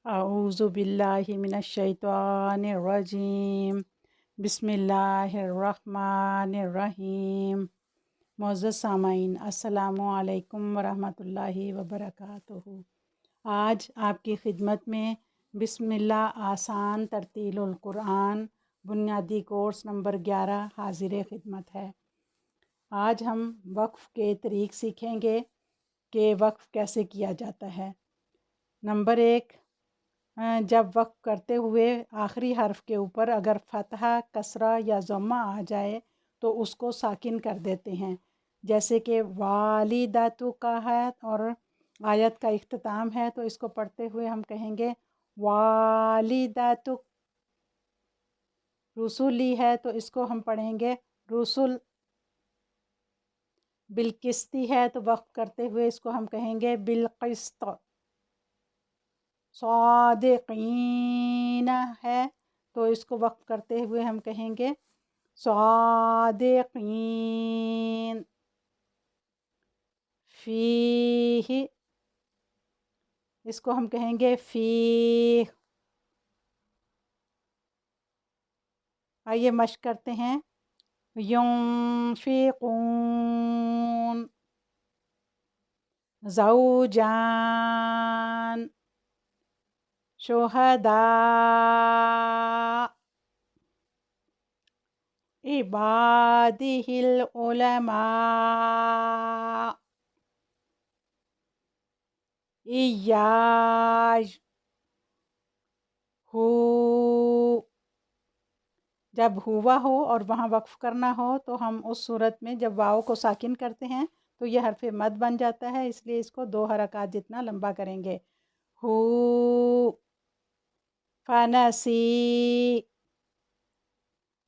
اعوذ باللہ من الشیطان الرجیم بسم اللہ الرحمن الرحیم۔ معزز سامعین، السلام علیکم ورحمۃ اللہ وبرکاتہ۔ آج آپ کی خدمت میں بسم اللہ آسان ترتیل القرآن بنیادی کورس نمبر 11 حاضر خدمت ہے۔ آج ہم وقف کے طریق سیکھیں گے کہ وقف کیسے کیا جاتا ہے۔ نمبر 1، جب وقف کرتے ہوئے آخری حرف کے اوپر اگر فتحہ، کسرہ یا ضمہ آ جائے تو اس کو ساکن کر دیتے ہیں، جیسے کہ والداتو کا ہے اور آیت کا اختتام ہے تو اس کو پڑھتے ہوئے ہم کہیں گے والداتو۔ رسولی ہے تو اس کو ہم پڑھیں گے رسول۔ بالقسطی ہے تو وقف کرتے ہوئے اس کو ہم کہیں گے بالقسط۔ صادقین ہے تو اس کو وقف کرتے ہوئے ہم کہیں گے صادقین۔ فیہ، اس کو ہم کہیں گے فیہ۔ آئیے مشق کرتے ہیں۔ ینفقون، زوجان، شہداء، عبادہ العلماء، ایاج، ہو۔ جب ہوا ہو اور وہاں وقف کرنا ہو تو ہم اس صورت میں جب واؤ کو ساکن کرتے ہیں تو یہ حرف مد بن جاتا ہے، اس لیے اس کو 2 حرکات جتنا لمبا کریں گے۔ ہو، فنسی۔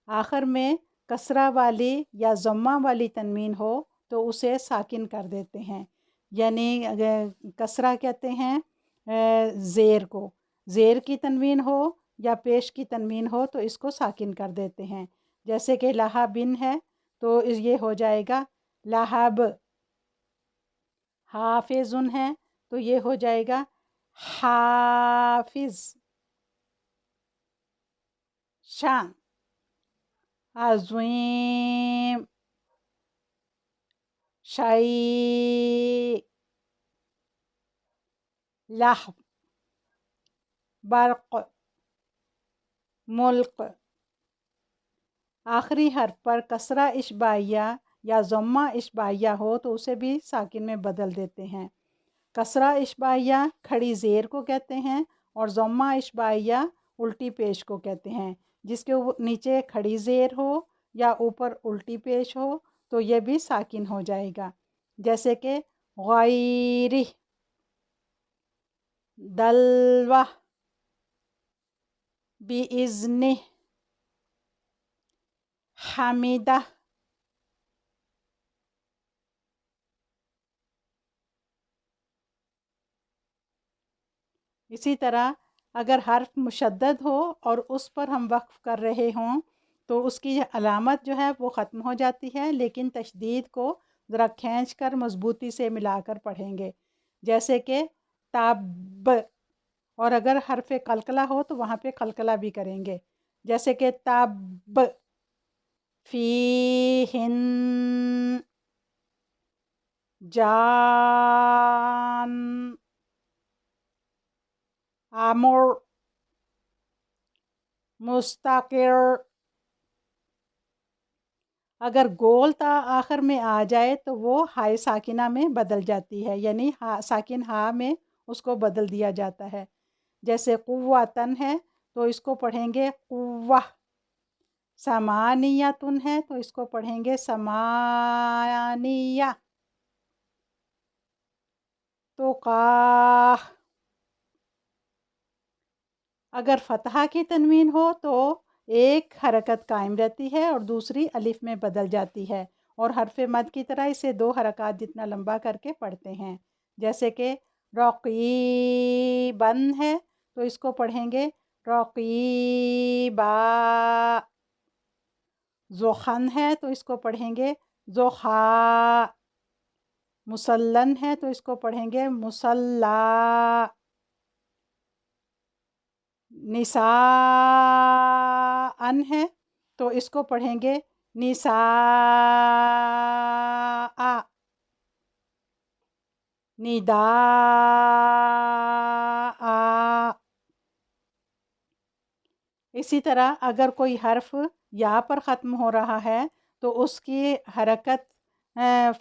آخر میں کسرہ والی یا ضمہ والی تنوین ہو تو اسے ساکن کر دیتے ہیں، یعنی کسرہ کہتے ہیں زیر کو، زیر کی تنوین ہو یا پیش کی تنوین ہو تو اس کو ساکن کر دیتے ہیں، جیسے کہ لہبن ہے تو یہ ہو جائے گا لہب۔ حافظن ہے تو یہ ہو جائے گا حافظ۔ شان، عظیم، شیء، لحظ، برق، ملک۔ آخری حرف پر کسرہ اشباعیہ یا ضمہ اشباعیہ ہو تو اسے بھی ساکن میں بدل دیتے ہیں۔ کسرہ اشباعیہ کھڑی زیر کو کہتے ہیں اور ضمہ اشباعیہ الٹی پیش کو کہتے ہیں، جس کے نیچے کھڑی زیر ہو یا اوپر الٹی پیش ہو تو یہ بھی ساکن ہو جائے گا، جیسے کہ غیرہ، دلوہ، بِإِذْنِہ، حمیدہ۔ اسی طرح اگر حرف مشدد ہو اور اس پر ہم وقف کر رہے ہوں تو اس کی علامت جو ہے وہ ختم ہو جاتی ہے، لیکن تشدید کو ذرا کھینچ کر مضبوطی سے ملا کر پڑھیں گے، جیسے کہ تب، اور اگر حرف قلقلہ ہو تو وہاں پہ قلقلہ بھی کریں گے، جیسے کہ تب، فیہن، جان، امر، مستقر۔ اگر گول تا آخر میں آ جائے تو وہ ہائے ساکنہ میں بدل جاتی ہے، یعنی ساکن ہا میں اس کو بدل دیا جاتا ہے، جیسے قوتن ہے تو اس کو پڑھیں گے قوہ۔ سمانیتن ہے تو اس کو پڑھیں گے سمانیہ۔ تو قاہ۔ اگر فتحہ کی تنوین ہو تو ایک حرکت قائم رہتی ہے اور دوسری الف میں بدل جاتی ہے، اور حرف مد کی طرح اسے 2 حرکات جتنا لمبا کر کے پڑھتے ہیں، جیسے کہ رقیبن ہے تو اس کو پڑھیں گے رقیبا۔ ذوخن ہے تو اس کو پڑھیں گے ذوخا۔ مسلن ہے تو اس کو پڑھیں گے مسلا۔ نساءن ہے تو اس کو پڑھیں گے نساء، نداء۔ اسی طرح اگر کوئی حرف یا پر ختم ہو رہا ہے تو اس کی حرکت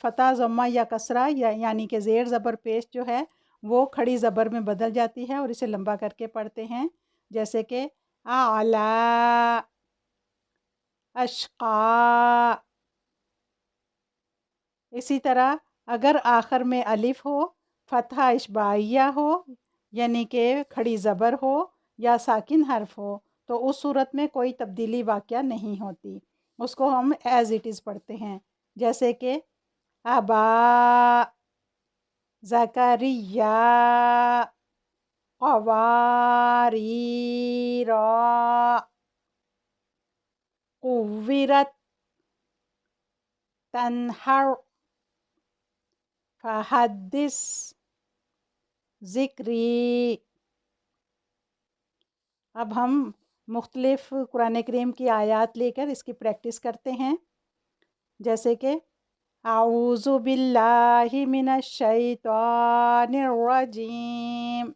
فتح، ضمہ یا کسرہ یعنی کہ زیر زبر پیش جو ہے وہ کھڑی زبر میں بدل جاتی ہے، اور اسے لمبا کر کے پڑھتے ہیں، جیسے کہ اعلی، اشقا۔ اسی طرح اگر آخر میں الف ہو، فتحہ اشباعیہ ہو یعنی کہ کھڑی زبر ہو، یا ساکن حرف ہو تو اس صورت میں کوئی تبدیلی واقعہ نہیں ہوتی، اس کو ہم ایز اٹ از پڑھتے ہیں، جیسے کہ ابا، زکریا، قواریر، قورت، تنہر، فحدث، ذکری۔ اب ہم مختلف قرآن کریم کی آیات لے کر اس کی پریکٹس کرتے ہیں، جیسے کہ اعوذ باللہ من الشیطان الرجیم،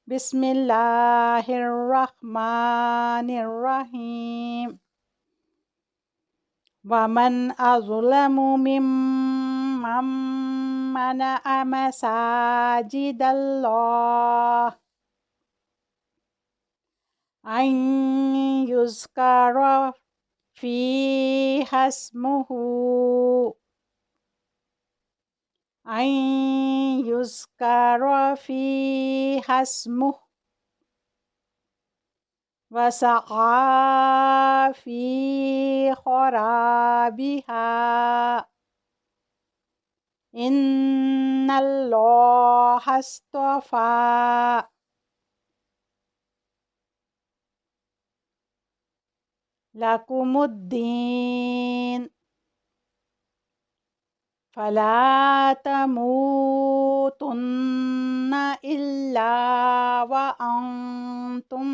بسم اللہ الرحمن الرحیم، ومن اظلم ممن منع مساجد اللہ ان یذکر فیہا اسمہ وسعی فی خرابہا ان اللہ اصطفی لکم الدین فلا تموتن الا وانتم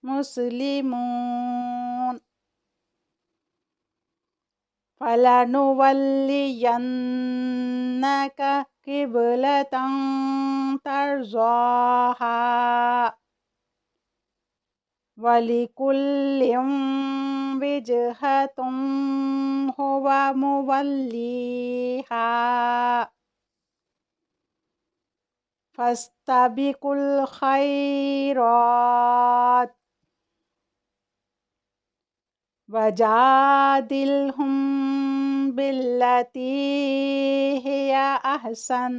مسلمون، فلنولینک قبلۃ ترضاہا وَلِكُلٍّ وِجْهَةٌ هُوَ مُوَلِّيهَا فَاسْتَبِقُوا الْخَيْرَاتِ وَجَادِلْهُم بِالَّتِي هِيَ أَحْسَنُ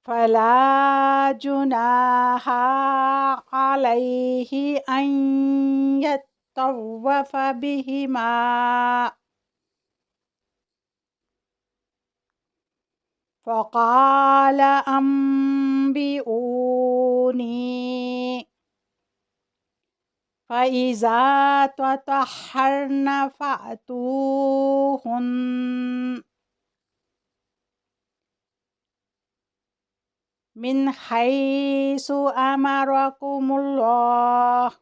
فلا جناح علیہ ان یطوف بہما فقال انبئونی فإذا تطہرن فأتوہن من حیث امرکم اللہ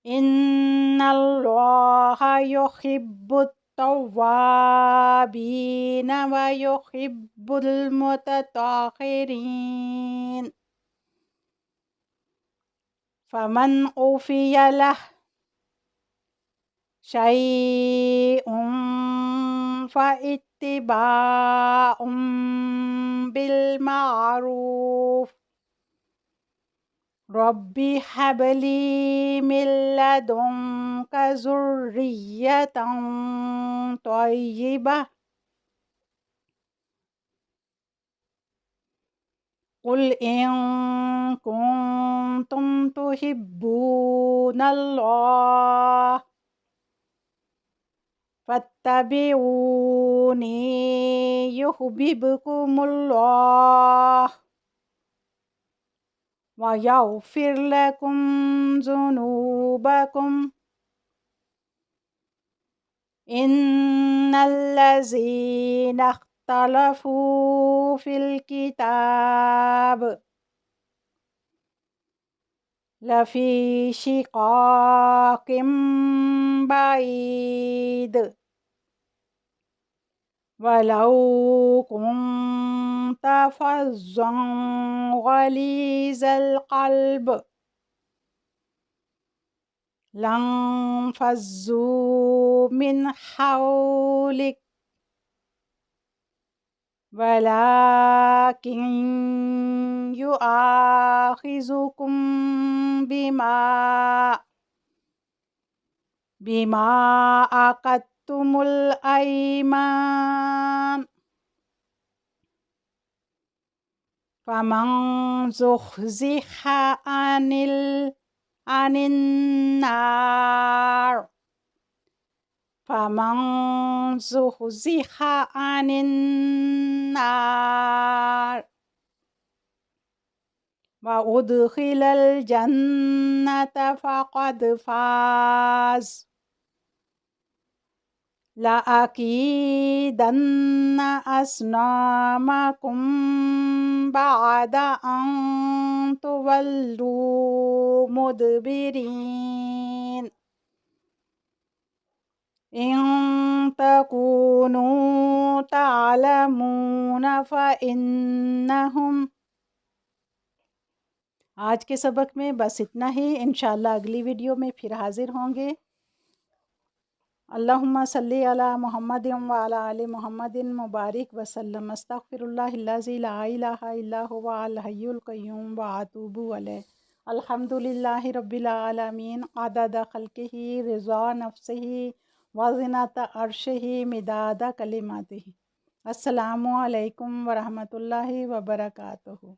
ان اللہ یحب التوابین ویحب المتطہرین، فمن عفی لہ شیء فاتباع بالمعروف رب ہب لی من لدنک ذریۃ طیبہ قل ان کنتم تحبون اللہ فاتبعونی یحببکم اللہ وَيَغْفِرْ لَكُمْ ذُنُوبَكُمْ إِنَّ الذین اختلفوا فی الکتاب لفی شقاق بعید وَلَوْ كُنْتَ فَظًّا غَلِيظَ الْقَلْبِ لَانفَضُّوا مِنْ حَوْلِكَ وَلَكِنْ يُؤَاخِذُكُم بِمَا عَقَدتُّمُ الْأَيْمَانَ فَمَنْ زُحْزِحَ عَنِ النَّارِ وَأُدْخِلَ الْجَنَّةَ فَقَدْ فَازَ لَأَكِيدَنَّ أَصْنَامَكُمْ بَعْدَ أَنْ تُوَلُّوا مُدْبِرِينَ إِن تَكُونُوا تَعْلَمُونَ فَإِنَّهُمْ۔ آج کے سبق میں بس اتنا ہی، انشاءاللہ اگلی ویڈیو میں پھر حاضر ہوں گے۔ اللہم صلی علی محمد وعلی آل محمد مبارک وسلم۔ استغفر اللہ الذی لا الہ الا هو الحی القیوم واتوب الیہ۔ الحمدللہ رب العالمین عدد خلقہ رضا نفسہ وزنۃ عرشہ مداد کلماتہ۔ السلام علیکم ورحمۃ اللہ وبرکاتہ۔